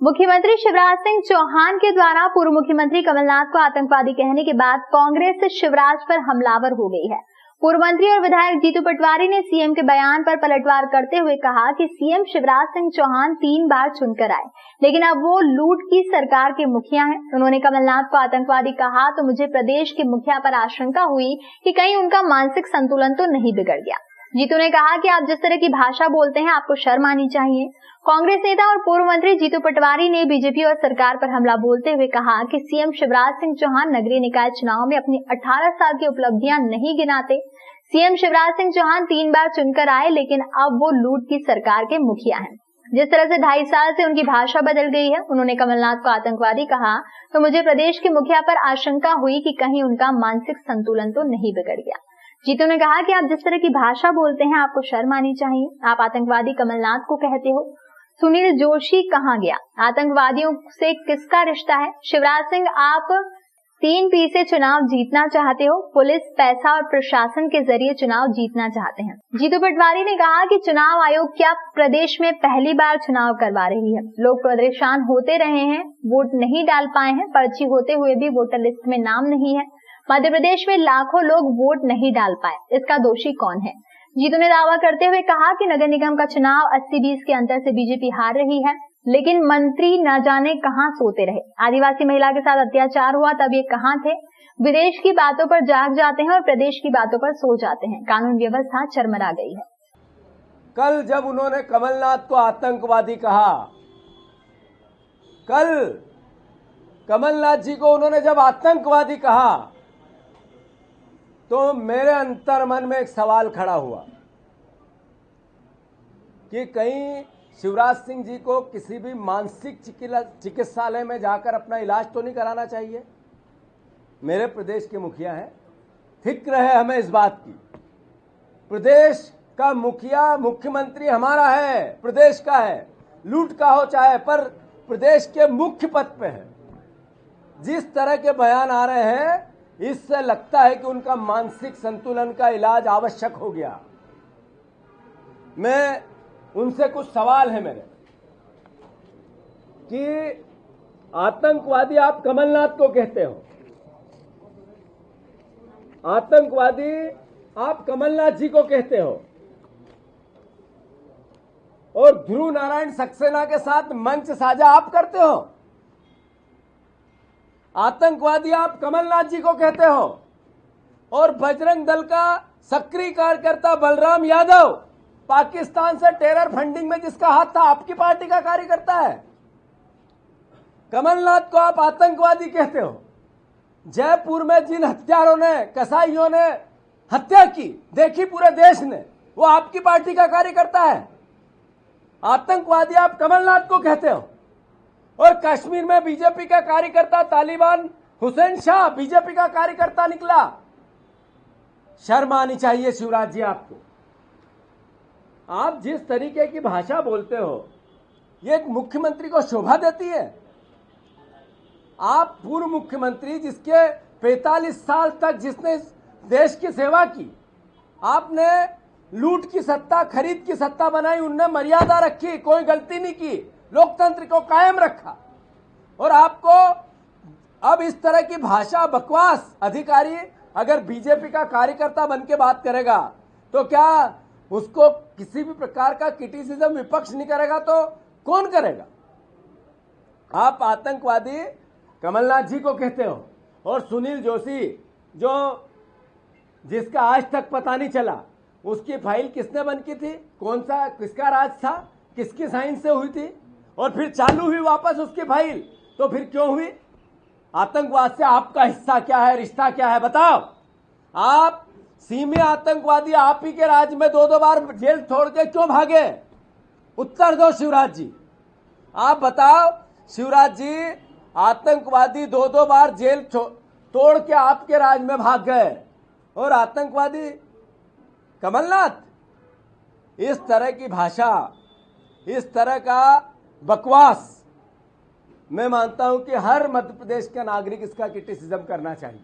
मुख्यमंत्री शिवराज सिंह चौहान के द्वारा पूर्व मुख्यमंत्री कमलनाथ को आतंकवादी कहने के बाद कांग्रेस शिवराज पर हमलावर हो गई है। पूर्व मंत्री और विधायक जीतू पटवारी ने सीएम के बयान पर पलटवार करते हुए कहा कि सीएम शिवराज सिंह चौहान 3 बार चुनकर आए, लेकिन अब वो लूट की सरकार के मुखिया हैं। उन्होंने कमलनाथ को आतंकवादी कहा तो मुझे प्रदेश के मुखिया पर आशंका हुई कि कहीं उनका मानसिक संतुलन तो नहीं बिगड़ गया। जीतू ने कहा कि आप जिस तरह की भाषा बोलते हैं आपको शर्म आनी चाहिए। कांग्रेस नेता और पूर्व मंत्री जीतू पटवारी ने बीजेपी और सरकार पर हमला बोलते हुए कहा कि सीएम शिवराज सिंह चौहान नगरीय निकाय चुनाव में अपनी 18 साल की उपलब्धियां नहीं गिनाते। सीएम शिवराज सिंह चौहान 3 बार चुनकर आए, लेकिन अब वो लूट की सरकार के मुखिया हैं। जिस तरह से 2.5 साल से उनकी भाषा बदल गई है। उन्होंने कमलनाथ को आतंकवादी कहा तो मुझे प्रदेश के मुखिया पर आशंका हुई कि कहीं उनका मानसिक संतुलन तो नहीं बिगड़ गया। जीतू ने कहा कि आप जिस तरह की भाषा बोलते हैं आपको शर्म आनी चाहिए। आप आतंकवादी कमलनाथ को कहते हो। सुनील जोशी कहां गया? आतंकवादियों से किसका रिश्ता है? शिवराज सिंह, आप 3P से चुनाव जीतना चाहते हो। पुलिस, पैसा और प्रशासन के जरिए चुनाव जीतना चाहते हैं। जीतू पटवारी ने कहा कि चुनाव आयोग क्या प्रदेश में पहली बार चुनाव करवा रही है? लोग परेशान होते रहे हैं, वोट नहीं डाल पाए हैं, पर्ची होते हुए भी वोटर लिस्ट में नाम नहीं है। मध्य प्रदेश में लाखों लोग वोट नहीं डाल पाए, इसका दोषी कौन है? जीतू ने दावा करते हुए कहा कि नगर निगम का चुनाव 80-20 के अंतर से बीजेपी हार रही है, लेकिन मंत्री न जाने कहां सोते रहे। आदिवासी महिला के साथ अत्याचार हुआ तब ये कहां थे? विदेश की बातों पर जाग जाते हैं और प्रदेश की बातों पर सो जाते हैं। कानून व्यवस्था चरमरा गई है। कल जब उन्होंने कमलनाथ को आतंकवादी कहा, कल कमलनाथ जी को उन्होंने जब आतंकवादी कहा तो मेरे अंतर मन में एक सवाल खड़ा हुआ कि कहीं शिवराज सिंह जी को किसी भी मानसिक चिकित्सालय में जाकर अपना इलाज तो नहीं कराना चाहिए। मेरे प्रदेश के मुखिया हैं, फिक्र है हमें इस बात की। प्रदेश का मुखिया, मुख्यमंत्री हमारा है, प्रदेश का है, लूट का हो चाहे, पर प्रदेश के मुख्य पद पे है। जिस तरह के बयान आ रहे हैं इससे लगता है कि उनका मानसिक संतुलन का इलाज आवश्यक हो गया। मैं उनसे कुछ सवाल है मेरे कि आतंकवादी आप कमलनाथ को कहते हो, आतंकवादी आप कमलनाथ जी को कहते हो, और ध्रुव नारायण सक्सेना के साथ मंच साझा आप करते हो। आतंकवादी आप कमलनाथ जी को कहते हो, और बजरंग दल का सक्रिय कार्यकर्ता बलराम यादव पाकिस्तान से टेरर फंडिंग में जिसका हाथ था आपकी पार्टी का कार्यकर्ता है। कमलनाथ को आप आतंकवादी कहते हो। जयपुर में जिन हत्यारों ने, कसाईयों ने हत्या की, देखी पूरे देश ने, वो आपकी पार्टी का कार्यकर्ता है। आतंकवादी आप कमलनाथ को कहते हो। और कश्मीर में बीजेपी का कार्यकर्ता तालिबान हुसैन शाह बीजेपी का कार्यकर्ता निकला। शर्म आनी चाहिए शिवराज जी आपको। आप जिस तरीके की भाषा बोलते हो ये एक मुख्यमंत्री को शोभा देती है? आप पूर्व मुख्यमंत्री जिसके 45 साल तक जिसने देश की सेवा की, आपने लूट की सत्ता, खरीद की सत्ता बनाई, उनने मर्यादा रखी, कोई गलती नहीं की, लोकतंत्र को कायम रखा। और आपको अब इस तरह की भाषा, बकवास, अधिकारी अगर बीजेपी का कार्यकर्ता बन के बात करेगा तो क्या उसको किसी भी प्रकार का क्रिटिसिज्म विपक्ष नहीं करेगा तो कौन करेगा? आप आतंकवादी कमलनाथ जी को कहते हो। और सुनील जोशी जो जिसका आज तक पता नहीं चला उसकी फाइल किसने बंद की थी, कौन सा, किसका राज था, किसकी साइन से हुई थी, और फिर चालू हुई वापस उसकी फाइल, तो फिर क्यों हुई? आतंकवाद से आपका हिस्सा क्या है, रिश्ता क्या है, बताओ। आप सीमे आतंकवादी आप ही के राज्य में 2-2 बार जेल छोड़ के क्यों भागे? उत्तर दो शिवराज जी। आप बताओ शिवराज जी, आतंकवादी 2-2 बार जेल तोड़ के आपके राज्य में भाग गए, और आतंकवादी कमलनाथ? इस तरह की भाषा, इस तरह का बकवास मैं मानता हूं कि हर मध्य प्रदेश का नागरिक इसका क्रिटिसिज्म करना चाहिए।